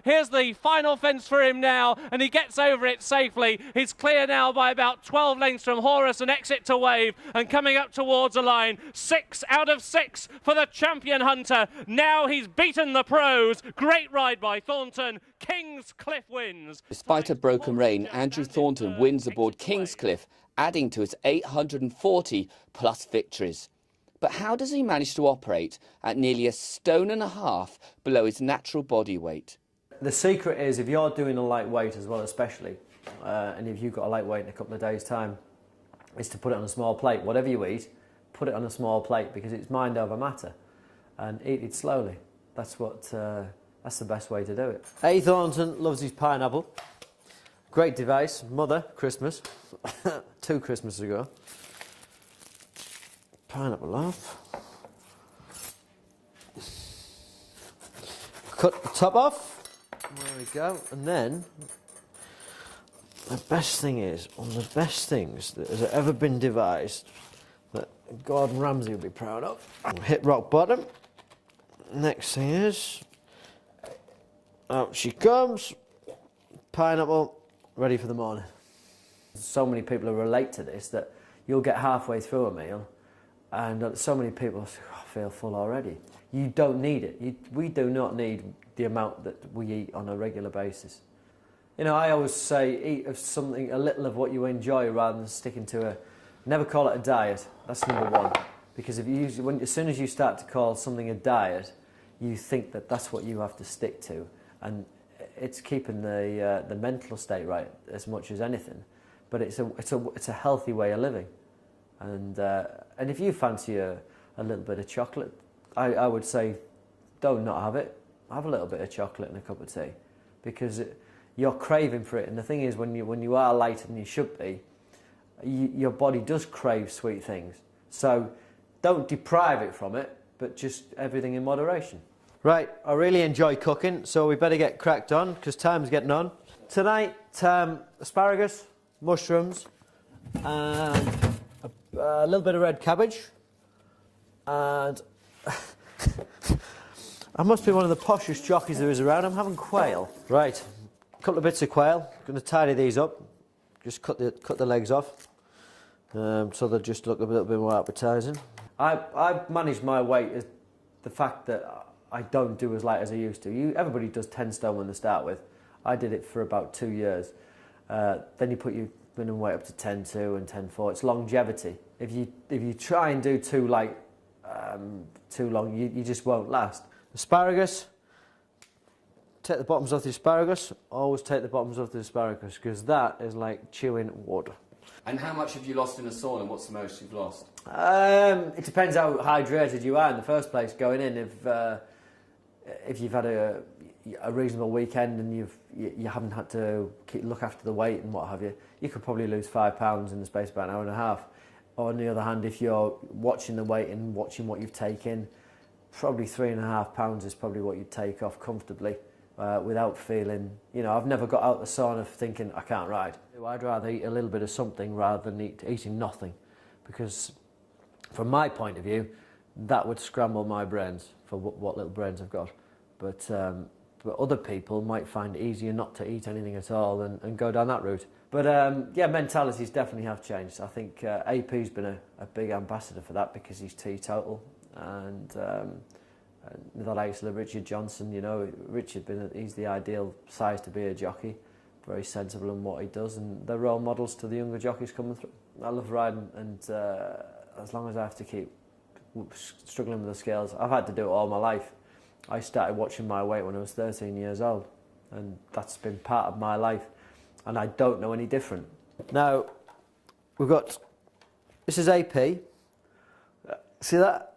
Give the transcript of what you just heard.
Here's the final fence for him now, and he gets over it safely. He's clear now by about 12 lengths from Horus and exit to Wave, and coming up towards a line. 6 out of 6 for the champion hunter. Now he's beaten the pros. Great ride by Thornton. Kingscliff wins. Despite a broken rein, Andrew Thornton wins aboard Kingscliff, adding to his 840 plus victories. But how does he manage to operate at nearly 1.5 stones below his natural body weight? The secret is, if you're doing a lightweight as well, especially, and if you've got a lightweight in a couple of days' time, is to put it on a small plate. Whatever you eat, put it on a small plate, because it's mind over matter, and eat it slowly. That's the best way to do it. A. Thornton loves his pineapple. Great device. Mother, Christmas, 2 Christmases ago. Pineapple off. Cut the top off. There we go. And then the best thing is, one of the best things that has ever been devised, that Gordon Ramsay will be proud of. Hit rock bottom. Next thing is, out she comes. Pineapple, ready for the morning. So many people who relate to this that you'll get halfway through a meal and so many people say, oh, I feel full already. You don't need it. We do not need the amount that we eat on a regular basis. You know, I always say eat of something, a little of what you enjoy rather than sticking to never call it a diet. That's number one. Because as soon as you start to call something a diet, you think that that's what you have to stick to. And it's keeping the mental state right as much as anything. But it's a healthy way of living. And if you fancy a little bit of chocolate, I would say don't not have it. Have a little bit of chocolate and a cup of tea, because you're craving for it. And the thing is, when you are lighter than you should be, your body does crave sweet things. So don't deprive it from it, but just everything in moderation. Right, I really enjoy cooking, so we better get cracked on because time's getting on. Tonight, asparagus, mushrooms, and a little bit of red cabbage, and I must be one of the poshest jockeys there is around. I'm having quail. Right, a couple of bits of quail. Going to tidy these up. Just cut the legs off, so they'll just look a little bit more appetising. I've managed my weight as the fact that I don't do as light as I used to. Everybody does 10 stone when they start with. I did it for about 2 years. Then you put your minimum weight up to 10.2 and 10.4. It's longevity. If you try and do too light, too long, you just won't last. Asparagus. Take the bottoms off the asparagus. Always take the bottoms off the asparagus, because that is like chewing wood. And how much have you lost in a sauna? What's the most you've lost? It depends how hydrated you are in the first place going in. If you've had a reasonable weekend and you haven't had to look after the weight and what have you, you could probably lose 5 pounds in the space of about an hour and a half. Or on the other hand, if you're watching the weight and watching what you've taken, probably 3.5 pounds is probably what you'd take off comfortably without feeling, you know, I've never got out the sauna thinking I can't ride. I'd rather eat a little bit of something rather than eating nothing, because from my point of view, that would scramble my brains for what little brains I've got. But other people might find it easier not to eat anything at all and go down that route. But yeah, mentalities definitely have changed. I think AP's been a big ambassador for that, because he's teetotal, and the likes of Richard Johnson, you know, he's the ideal size to be a jockey, very sensible in what he does, and they're role models to the younger jockeys coming through. I love riding, and as long as I have to keep struggling with the scales, I've had to do it all my life. I started watching my weight when I was 13 years old, and that's been part of my life, and I don't know any different. Now, this is AP. See that?